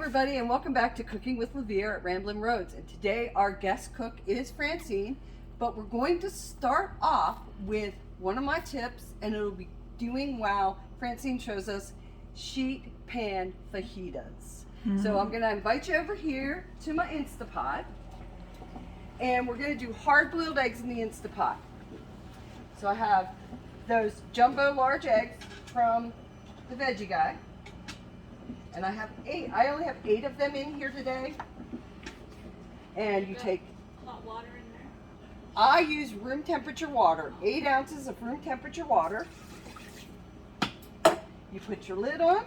everybody, and welcome back to Cooking with LeVere at Ramblin Roads. And today our guest cook is Francie, but we're going to start off with one of my tips, and it'll be doing while Francine shows us sheet pan fajitas. So I'm going to invite you over here to my Instapot, and we're going to do hard-boiled eggs in the Instapot. So I have those jumbo large eggs from the veggie guy. And I have 8. I only have 8 of them in here today. And you take hot water in there. I use room temperature water. 8 ounces of room temperature water. You put your lid on.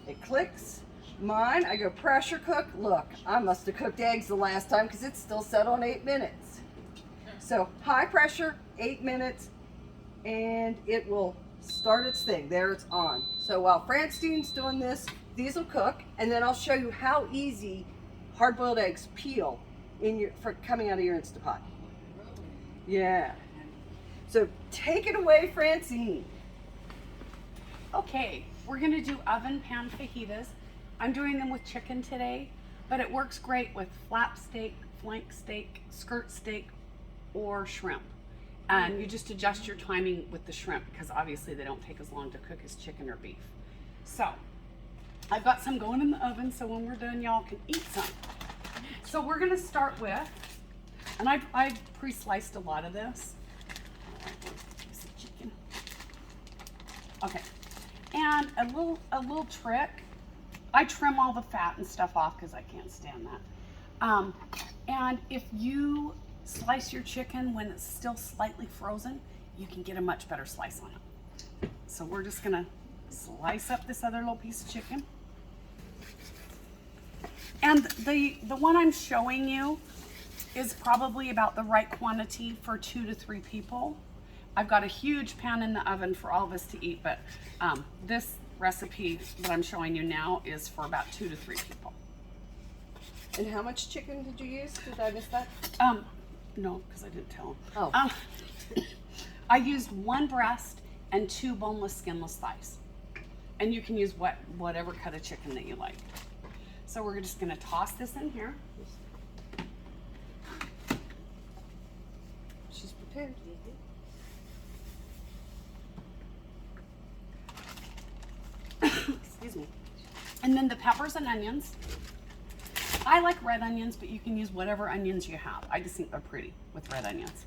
It clicks. Mine, I go pressure cook. Look, I must have cooked eggs the last time because it's still set on 8 minutes. So high pressure, 8 minutes, and it will start its thing. There, it's on. So while Francine's doing this, these will cook, and then I'll show you how easy hard-boiled eggs peel for coming out of your Instapot. Yeah. So take it away, Francine. Okay, we're gonna do oven pan fajitas. I'm doing them with chicken today, but it works great with flap steak, flank steak, skirt steak, or shrimp. And you just adjust your timing with the shrimp because obviously they don't take as long to cook as chicken or beef. So I've got some going in the oven, so when we're done, y'all can eat some. So we're gonna start with, and I've pre-sliced a lot of this. Chicken. Okay, and a little trick. I trim all the fat and stuff off because I can't stand that. And if you slice your chicken when it's still slightly frozen, you can get a much better slice on it. So we're just gonna slice up this other little piece of chicken. And the one I'm showing you is probably about the right quantity for 2 to 3 people. I've got a huge pan in the oven for all of us to eat, but this recipe that I'm showing you now is for about 2 to 3 people. And how much chicken did you use? Did I miss that? No, because I didn't tell him. Oh. I used 1 breast and 2 boneless, skinless thighs. And you can use whatever cut of chicken that you like. So we're just gonna toss this in here. She's prepared. Excuse me. And then the peppers and onions. I like red onions, but you can use whatever onions you have. I just think they're pretty with red onions.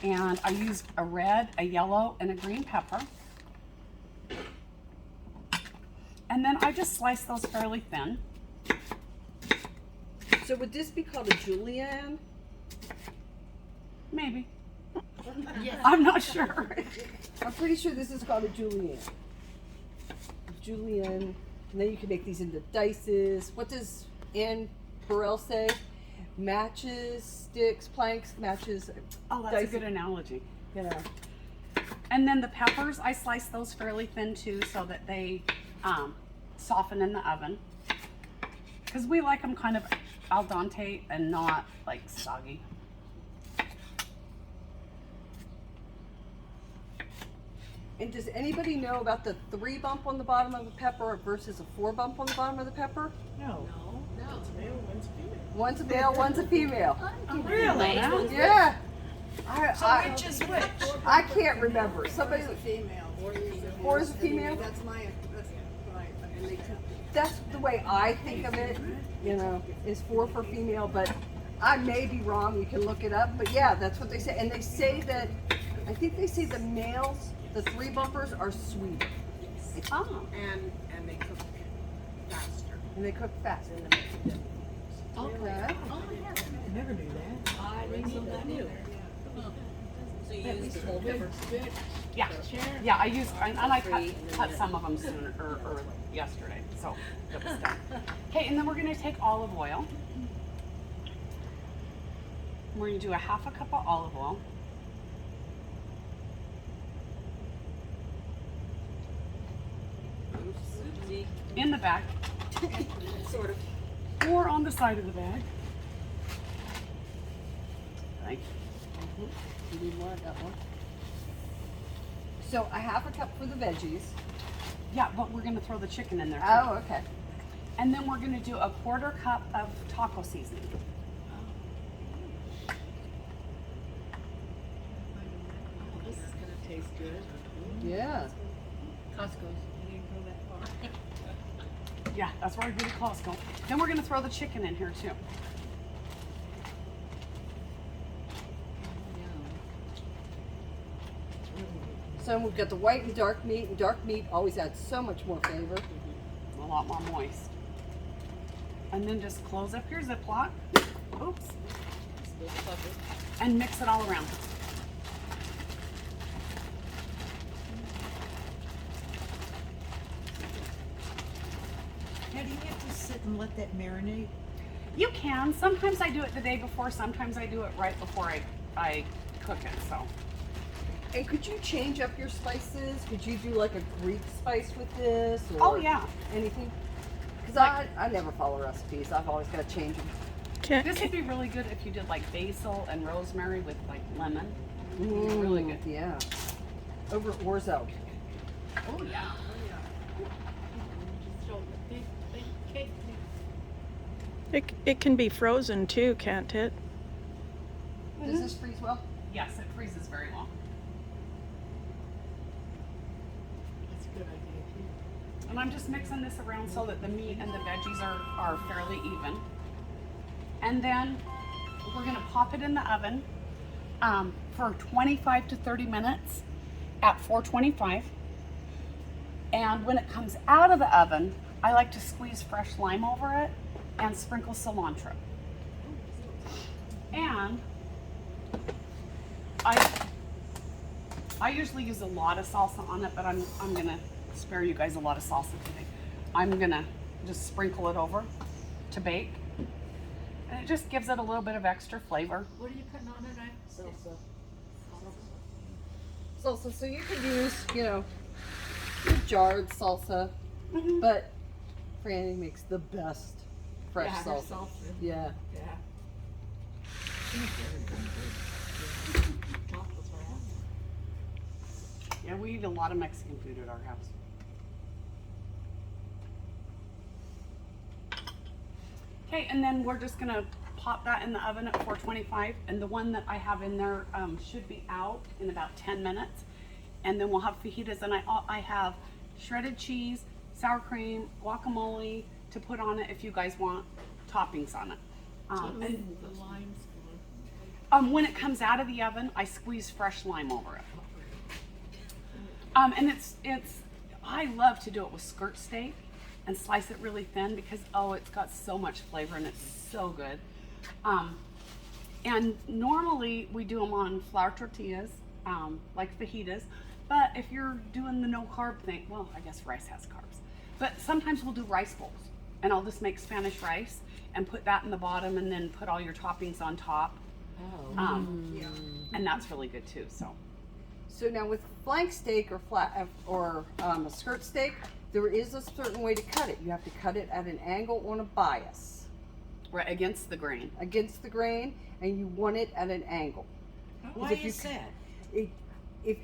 And I used a red, a yellow, and a green pepper. And then I just sliced those fairly thin. So would this be called a julienne? Maybe. Yes. I'm not sure. I'm pretty sure this is called a julienne. Julienne. And then you can make these into dices. What does Anne Burrell say? Matches, sticks, planks, matches. Oh, that's a good analogy. You know. And then the peppers, I sliced those fairly thin too so that they soften in the oven. Because we like them kind of al dente and not like soggy. And does anybody know about the 3 bump on the bottom of the pepper versus a 4 bump on the bottom of the pepper? No. It's a male, one's a female. One's a male, one's a female. Oh, really? Yeah. So which is which? I can't remember. Somebody. Female. 4 is a female? That's my. That's the way I think of it. You know, is 4 for female, but I may be wrong. You can look it up. But yeah, that's what they say. And they say that, I think they say the males, the 3 bumpers, are sweeter. Oh. And they cook faster. And they cook fast. Okay. I never knew that. I didn't know that either. So you use the whole pepper. Yeah. Yeah, I cut some of them sooner or yesterday, so it was done. Okay, and then we're gonna take olive oil. We're gonna do a 1/2 cup of olive oil. In the bag. Sort of. Or on the side of the bag. Okay. You need more of that one. So a 1/2 cup for the veggies. Yeah, but we're gonna throw the chicken in there too. Oh, okay. And then we're gonna do a 1/4 cup of taco seasoning. Oh, this is gonna taste good. Yeah. Costco's. You didn't go that far. Yeah, that's where I go to Costco. Then we're gonna throw the chicken in here too. So we've got the white and dark meat, and dark meat always adds so much more flavor. A lot more moist. And then just close up your Ziploc. Oops. And mix it all around. Now, do you have to sit and let that marinate? You can. Sometimes I do it the day before. Sometimes I do it right before I cook it. So. And could you change up your spices? Could you do like a Greek spice with this? Or Oh yeah. anything? Because Like- I never follow recipes. I've always got to change them. This would be really good if you did like basil and rosemary with like lemon. Really good. Yeah. Over at Orzo. Oh yeah. Just throw the big cake mix. It can be frozen too, can't it? Does this freeze well? Yes, it freezes very well. That's a good idea too. And I'm just mixing this around so that the meat and the veggies are fairly even. And then we're gonna pop it in the oven for 25 to 30 minutes at 425. And when it comes out of the oven, I like to squeeze fresh lime over it and sprinkle cilantro. And I usually use a lot of salsa on it, but I'm gonna spare you guys a lot of salsa today. I'm gonna just sprinkle it over to bake. And it just gives it a little bit of extra flavor. What are you putting on it? Salsa. Salsa. So you could use, your jarred salsa, but Franny makes the best fresh Yeah, her salsa. salsa. Yeah. Yeah. Chocolates are out. Yeah, we eat a lot of Mexican food at our house. Okay, and then we're just gonna pop that in the oven at 425, and the one that I have in there should be out in about 10 minutes. And then we'll have fajitas, and I have shredded cheese, sour cream, guacamole to put on it if you guys want toppings on it. And The lime's going. when it comes out of the oven, I squeeze fresh lime over it. And I love to do it with skirt steak and slice it really thin because, it's got so much flavor and it's so good. And normally we do them on flour tortillas, like fajitas. But if you're doing the no carb thing, well, I guess rice has carbs. But sometimes we'll do rice bowls, and I'll just make Spanish rice and put that in the bottom and then put all your toppings on top. And that's really good too, so. So now with flank steak or a skirt steak, there is a certain way to cut it. You have to cut it at an angle on a bias Right against the grain. against the grain, and you want it at an angle. Why if you is that? If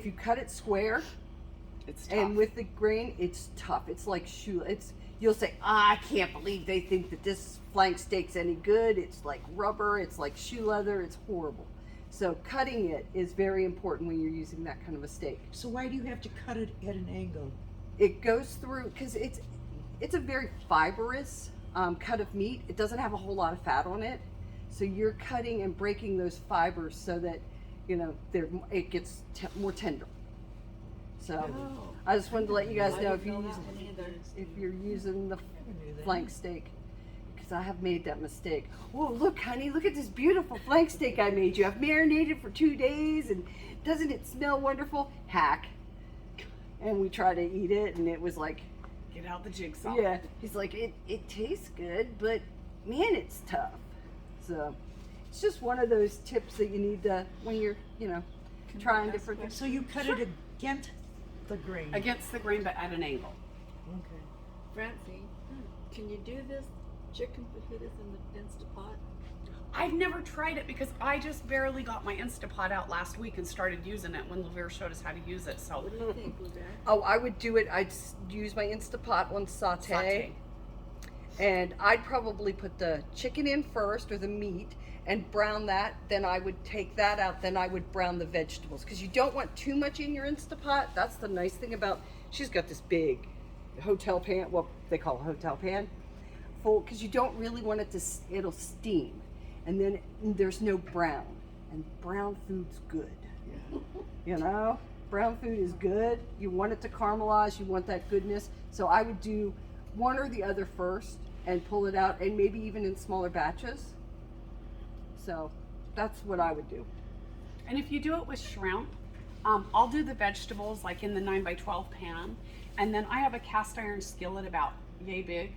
you cut it square It's tough. and with the grain, it's tough. It's like you'll say, I can't believe they think that this flank steak's any good. It's like rubber. It's like shoe leather. It's horrible. So cutting it is very important when you're using that kind of a steak. So why do you have to cut it at an angle? It goes through because it's a very fibrous cut of meat. It doesn't have a whole lot of fat on it, so you're cutting and breaking those fibers so that it gets more tender. So I just wanted to let you guys know if you're using the Never knew that. flank steak, because I have made that mistake. Whoa, look, honey, look at this beautiful flank steak I made you. I've marinated for 2 days, and doesn't it smell wonderful? Hack. And we tried to eat it, and it was like, Get out the jigsaw. yeah. He's like, it tastes good, but man, it's tough. So it's just one of those tips that you need to when you're, trying different things. So you cut it against the grain. Against the grain, but at an angle. Okay. Francie, can you do this chicken fajitas in the Instapot? I've never tried it because I just barely got my Instapot out last week and started using it when LeVere showed us how to use it. So What do you think, LeVere? Oh, I would do it. Use my Instapot on saute. And I'd probably put the chicken in first, or the meat, and brown that. Then I would take that out. Then I would brown the vegetables, because you don't want too much in your Instapot. That's the nice thing about. She's got this big hotel pan. Well, they call it a hotel pan, full, because you don't really want it to. It'll steam, and then there's no brown. And brown food's good. You know, brown food is good. You want it to caramelize. You want that goodness. So I would do one or the other first and pull it out, and maybe even in smaller batches. So that's what I would do. And if you do it with shrimp, I'll do the vegetables like in the 9x12 pan, and then I have a cast iron skillet about yay big,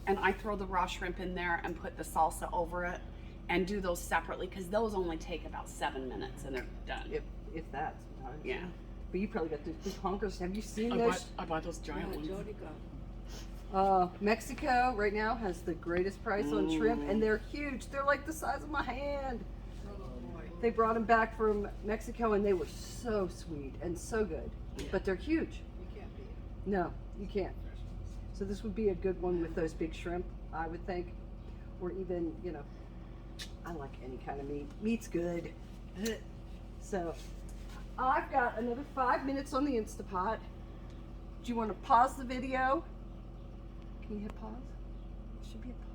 and I throw the raw shrimp in there and put the salsa over it, and do those separately, because those only take about 7 minutes and they're done. If that's Yeah. But you probably got those big honkers. Have you seen I those? bought those giant ones. Jody got. Mexico right now has the greatest price on shrimp, and they're huge. They're like the size of my hand. They brought them back from Mexico, and they were so sweet and so good. But they're huge. You can't beat it. No, you can't. So this would be a good one with those big shrimp, I would think. Or even, you know, I like any kind of meat. Meat's good. So I've got another 5 minutes on the Instapot. Do you want to pause the video? Can you hit pause? Should be a pause.